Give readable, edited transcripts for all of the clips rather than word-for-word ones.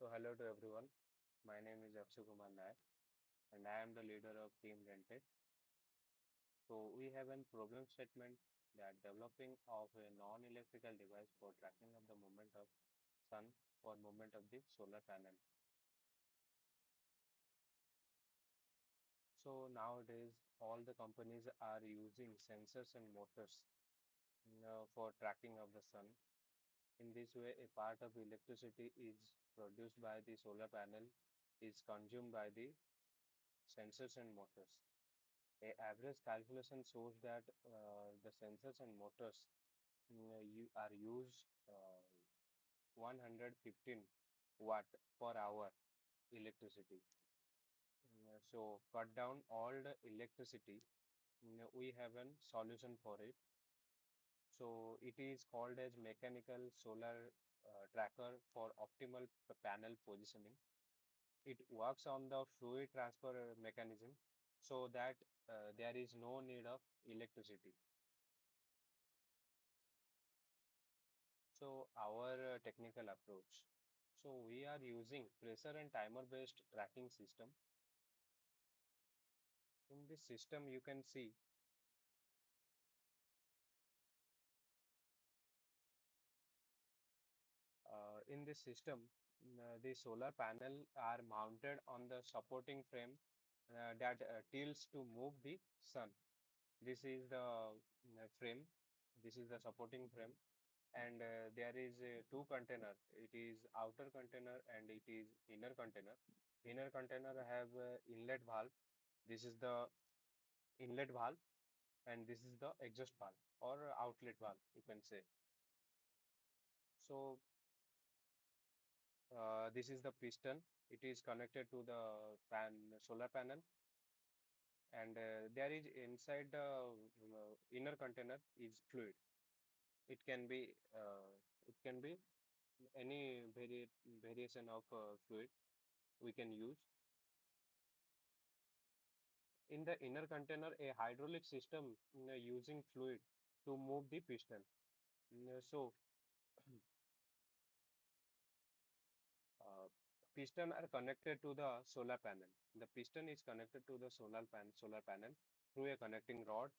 So hello to everyone. My name is Akshay Kumar Nayak, and I am the leader of Team Rented. So we have a problem statement that developing of a non-electrical device for tracking of the movement of sun or movement of the solar panel. So nowadays all the companies are using sensors and motors for tracking of the sun. In this way, a part of electricity is produced by the solar panel is consumed by the sensors and motors. A average calculation shows that the sensors and motors are used 115 watt per hour electricity. So cut down all the electricity. We have a solution for it. So it is called as mechanical solar tracker for optimal panel positioning. It works on the fluid transfer mechanism so that there is no need of electricity. So our technical approach. So we are using pressure and timer based tracking system. In this system, you can see in this system, the solar panel are mounted on the supporting frame that tilts to move the sun. This is the frame. This is the supporting frame, and there is two container. It is outer container and it is inner container. Inner container have inlet valve. This is the inlet valve and this is the exhaust valve or outlet valve, you can say. So this is the piston. It is connected to the solar panel, and there is inside the inner container is fluid. It can be any variation of fluid we can use. In the inner container, a hydraulic system using fluid to move the piston. So uh, piston are connected to the solar panel. The piston is connected to the solar panel through a connecting rod.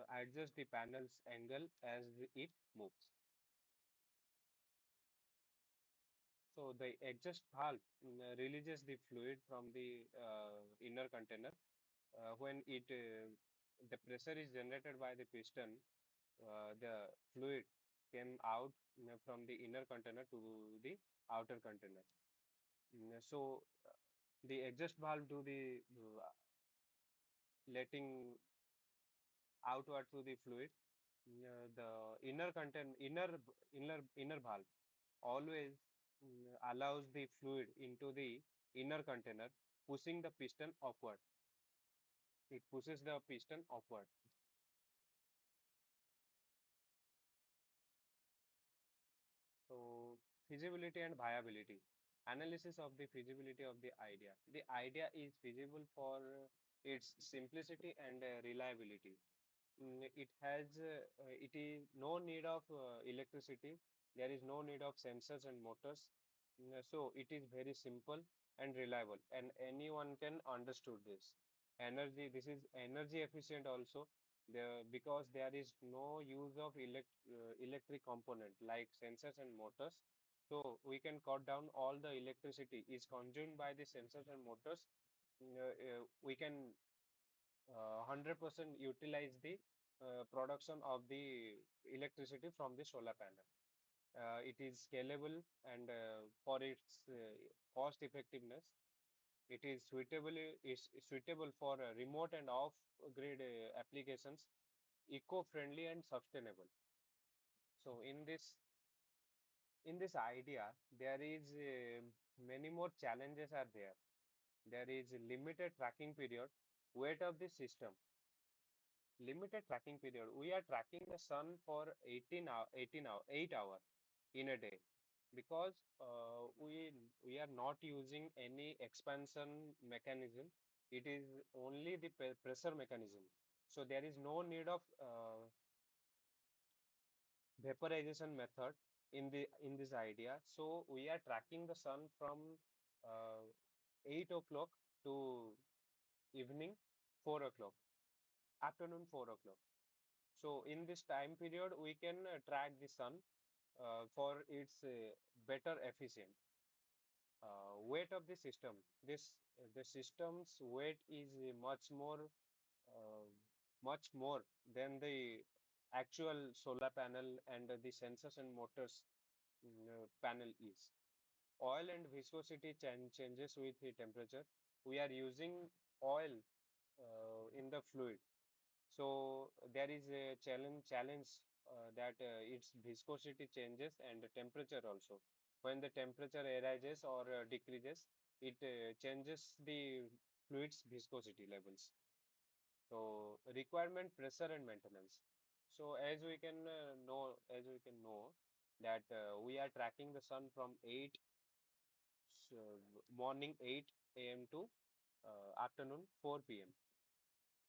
Adjust the panel's angle as it moves. So the exhaust valve releases the fluid from the inner container. When the pressure is generated by the piston, the fluid came out from the inner container to the outer container. The exhaust valve do the letting outward to the fluid. The inner valve always allows the fluid into the inner container, pushing the piston upward. It pushes the piston upward. So feasibility and viability. Analysis of the feasibility of the idea. The idea is feasible for its simplicity and reliability. It is no need of electricity. There is no need of sensors and motors. So it is very simple and reliable, and anyone can understood this. This is energy efficient also. Because there is no use of electric component like sensors and motors. So we can cut down all the electricity is consumed by the sensors and motors. We can 100% utilize the production of the electricity from the solar panel. It is scalable and for its cost effectiveness, is suitable for remote and off-grid applications, eco-friendly and sustainable. So in this idea, there is many more challenges are there. There is a limited tracking period, weight of the system, limited tracking period. We are tracking the sun for 8 hours in a day because we are not using any expansion mechanism. It is only the pressure mechanism. So there is no need of vaporization method. in this idea. So we are tracking the sun from 8 o'clock to evening 4 o'clock, afternoon 4 o'clock. So in this time period, we can track the sun for its better efficient. Weight of the system. The system's weight is uh, much more than the actual solar panel and the sensors and motors panel is. Oil and viscosity changes with the temperature. We are using oil in the fluid. So there is a challenge that its viscosity changes and the temperature also. When the temperature rises or decreases, it changes the fluid's viscosity levels. So requirement, pressure, and maintenance. So as we can know that we are tracking the sun from 8 morning 8 a.m. to afternoon 4 p.m.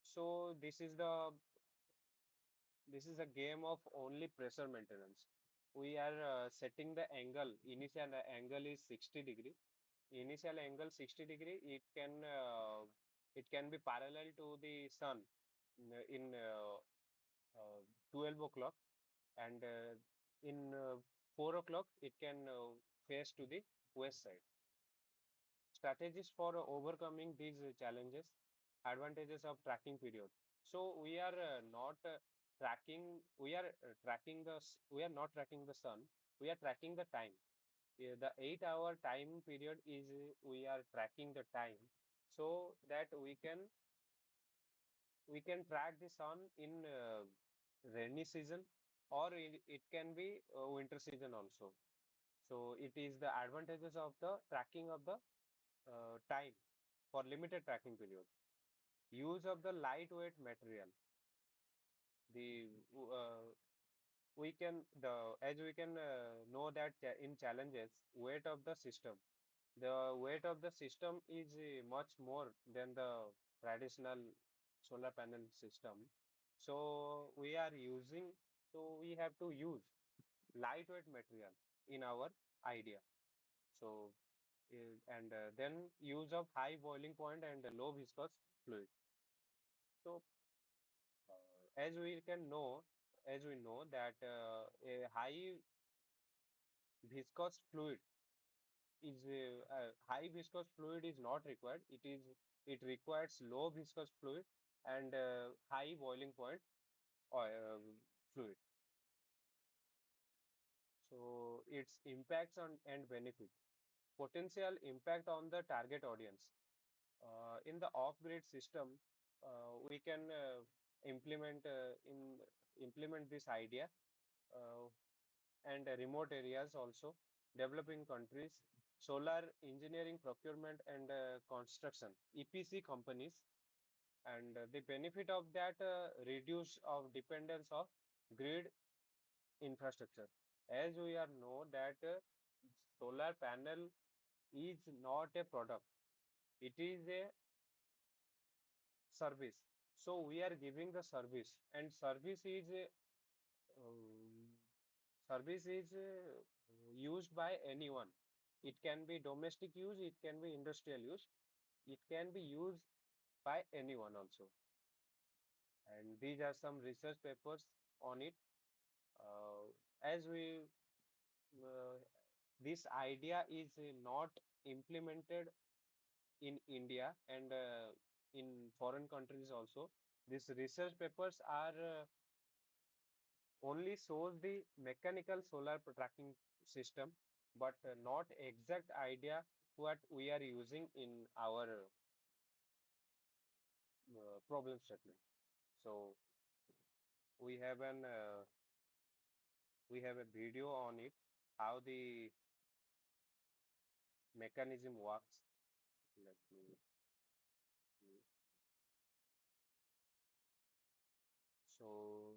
So this is a game of only pressure maintenance. We are setting the angle. Initial angle is 60 degree. Initial angle 60 degree. It can be parallel to the sun in 12 o'clock, and in 4 o'clock it can face to the west side. Strategies for overcoming these challenges, advantages of tracking period. So we are not tracking, we are not tracking the sun, we are tracking the time. The 8 hour time period is we are tracking the time so that we can track the sun in rainy season, or it can be winter season also. So it is the advantages of the tracking of the time for limited tracking period. Use of the lightweight material. The we can the as we can know that in challenges, weight of the system. The weight of the system is much more than the traditional solar panel system. So we are using, so we have to use lightweight material in our idea. So and then use of high boiling point and low viscous fluid. So as we can know, as we know that a high viscous fluid high viscous fluid is not required. It requires low viscous fluid and high boiling point fluid. So its impacts on and benefit. Potential impact on the target audience. In the off-grid system, we can implement this idea uh, and remote areas also, developing countries, solar engineering, procurement, and construction, EPC companies, and the benefit of that reduce of dependence of grid infrastructure. As we are know that solar panel is not a product; it is a service. So we are giving the service, and um, service is used by anyone. It can be domestic use, it can be industrial use, it can be used by anyone also. And these are some research papers on it. Uh, as we uh, this idea is not implemented in India and in foreign countries also. These research papers are only shows the mechanical solar tracking system, but not exact idea what we are using in our problem statement. So we have an we have a video on it, how the mechanism works. Let me use. So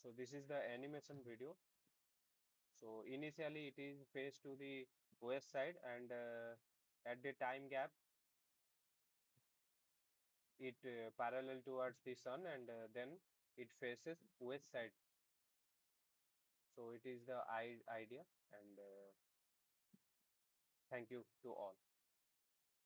so this is the animation video. So initially it is faced to the west side, and at the time gap it parallel towards the sun, and then it faces west side. it is the idea, and thank you to all.